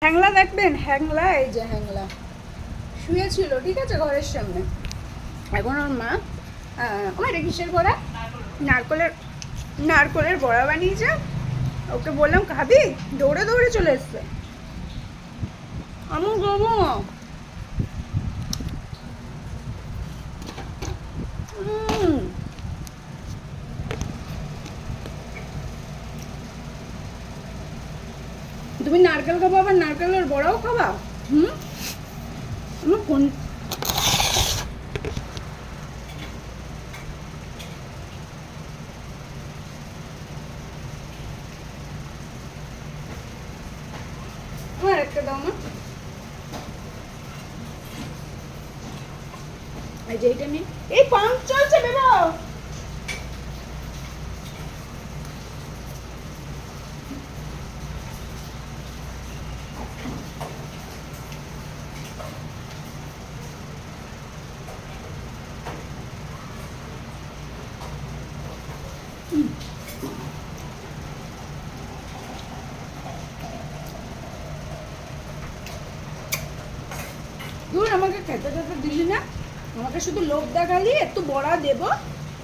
হ্যাংলা দেখবেন, হ্যাংলা, এই যে হ্যাংলা শুয়েছিল, ঠিক আছে, ঘরের সামনে। এখন ওর মা আমার এটা কিসের বড়া, নারকলের নারকলের বড়া বানিয়েছে। ওকে বললাম খাবি, দৌড়ে দৌড়ে চলে এসছে। আমি খাবো। তুমি নারকেল খাবো, আবার নারকেলের বড়াও খাবা? আমার কোন আমার একটা দাও না, এই যে এইটা নিয়ে। এই পাম্প চলছে বেরো। দূর, আমাকে খেতে খেতে দিলি না, আমাকে শুধু লোভ দেখালি একটু বড়া দেব।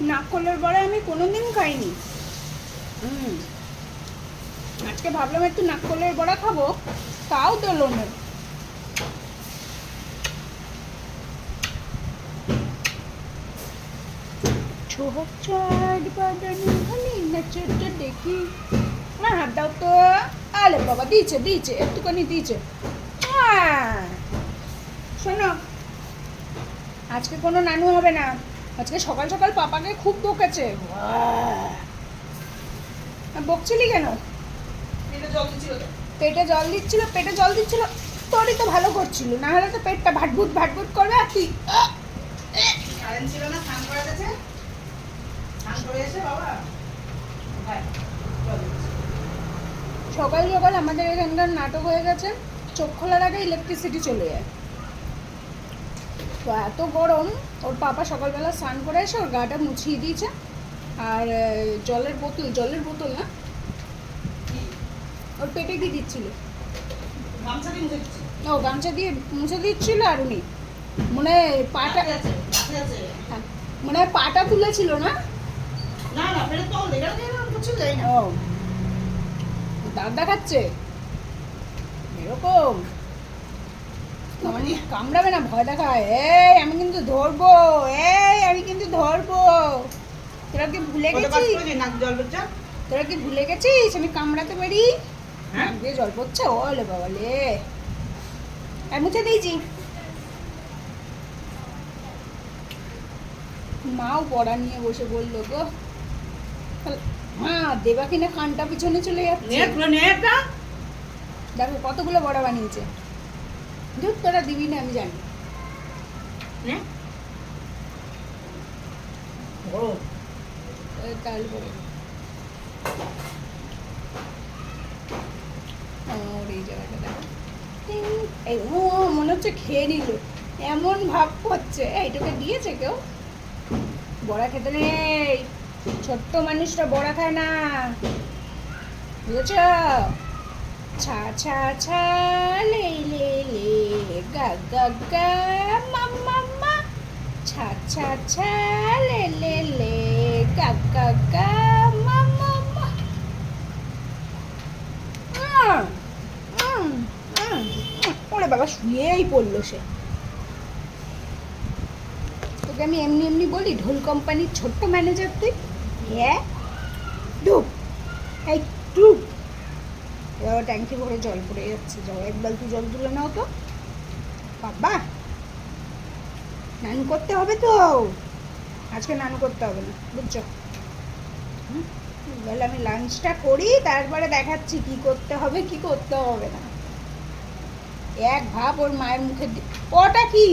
নারকলের বড়া আমি কোনোদিন খাইনি। আজকে ভাবলাম একটু নারকলের বড়া খাবো, তাও দিলো না। দেখি আমার হাত দাও তো। আলে বাবা, দিয়েছে দিয়েছে, একটুখানি দিয়েছে। শোনো, আজকে কোনো নানু হবে না। আজকে সকাল সকাল পাপাকে খুব বকেছে। বকছিলি কেন? পেটে জল দিচ্ছিল, পেটে জল দিচ্ছিল, তোরই তো ভালো করছিল, না হলে তো পেটটা ভাটভুট ভাটভুট করবে। আর তুই ছিল না, স্নান করে গেছে, স্নান করে এসে বাবা সকাল সকাল আমাদের এখানকার নাটক হয়ে গেছে, চোখ খোলার আগে ইলেকট্রিসিটি চলে যায়। তো এত গরম, ওর পাপা সকালবেলা স্নান করে এসে ওর গাটা মুছিয়ে দিয়েছে। আর জলের বোতল না, ওর পেটে কি দিচ্ছিল, ও গামছা দিয়ে মুছে দিচ্ছিল। আর উনি মনে হয় পাটা, মনে হয় পাটা তুলেছিল না, ও দাঁত দেখাচ্ছে এরকম। মানে কামড়াবে না, ভয় দেখায়। এই আমি কিন্তু ধরবো, এই আমি কিন্তু ধরবো। তোরা কি ভুলে গেছিস, তোরা কি ভুলে গেছিস আমি কামড়াতে পারি? নাক দিয়ে জল পড়ছে, ওলে বাবা লে। আর মুছে দিয়েছি। মাও পড়া নিয়ে বসে বললো গো, হ্যাঁ দেবা কিনা কানটা পিছনে চলে যাচ্ছে। দেখো কতগুলো বড়া বানিয়েছে। দুধ তোরা দিবি না আমি জানি, তারপরে এই জায়গাটা দেখো, এই ও মনে হচ্ছে খেয়ে নিল, এমন ভাব করছে। এইটাকে দিয়েছে কেউ, বড়া খেতে নেই, ছোট্ট মানুষরা বড়া খায় না, বুঝেছ? ছা ছা ছা লে লে লে গা গা গা মা মা মা, ছা ছা ছা লে লে লে গা গা গা মা মা মা। ওরে বাবা, শুয়েই পড়লো সে। তোকে আমি এমনি এমনি বলি ঢোল কোম্পানির ছোট্ট ম্যানেজার তুই? হ্যাঁ ডুব, এই ডুব। এবার ট্যাঙ্কি ভরে জল পড়ে যাচ্ছে, যাও এক বালতি জল তুলে নাও তো। বাবা স্নান করতে হবে তো, আজকে স্নান করতে হবে না, বুঝছো? বলে আমি লাঞ্চটা করি, তারপরে দেখাচ্ছি কি করতে হবে কি করতে হবে না। এক ভাব ওর মায়ের মুখের দিকে, ওটা কি,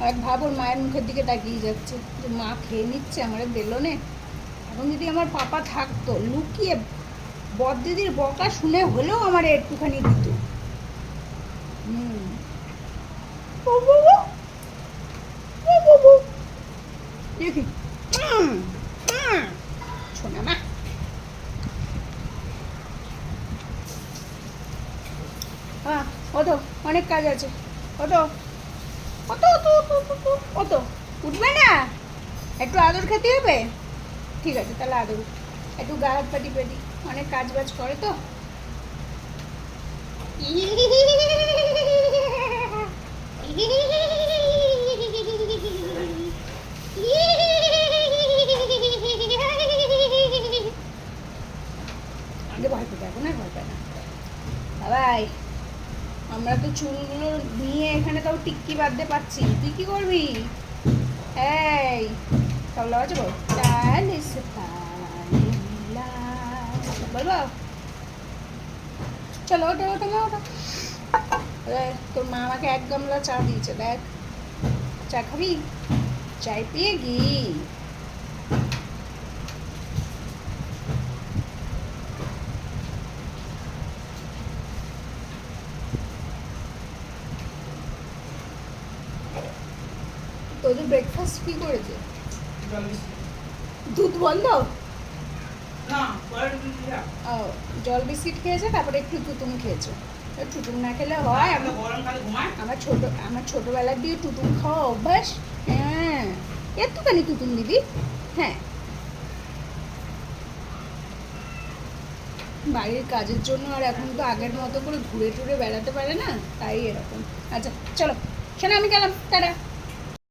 এক ভাব ওর মায়ের মুখের দিকে তাকিয়ে যাচ্ছে যে মা খেয়ে নিচ্ছে, আমারে দিলো নে। এখন যদি আমার পাপা থাকতো, লুকিয়ে বড়দিদির বকা শুনে হলেও আমার একটুখানি দিত। দেখি শোনা মা, হ্যাঁ ওতো অনেক কাজ আছে। অত অত অত অত অত অত উঠবে না, একটু আদর খেতে হবে। ঠিক আছে তাহলে আদর, একটু গা হাত পাটি পেটি, অনেক কাজ বাজ করে তো। আগে ভয় পেতে, এখন আর ভয় পায় না বাবাই। আমরা তো চুলগুলো নিয়ে এখানে তাও টিক্কি বাঁধতে পারছি, তুই কি করবি? এই তবলা বাজে বল, তালে সে তালে মিলা, বলবো? চলো ওটা ওটা মা ওটা। তোর মা আমাকে এক গামলা চা দিয়েছে, দেখ। চা খাবি? চাই পিয়ে গি। তোদের ব্রেকফাস্ট কি করেছে? দুধ বন্ধ? না, পরে দুধ দিলাম। ও, জল বিস্কিট খেয়েছে, তারপরে একটু টুতুম খেয়েছে। টুতুম না খেলে হয়? আমি গরমকালে ঘুমাই। আমার ছোটবেলার দিয়ে টুতুম খাওয়া অভ্যাস। হ্যাঁ, একটুখানি টুতুম দিবি। হ্যাঁ, বাড়ির কাজের জন্য আর এখন তো আগের মতো করে ঘুরে টুরে বেড়াতে পারে না, তাই এরকম। আচ্ছা চলো, শোনো আমি গেলাম, টাটা।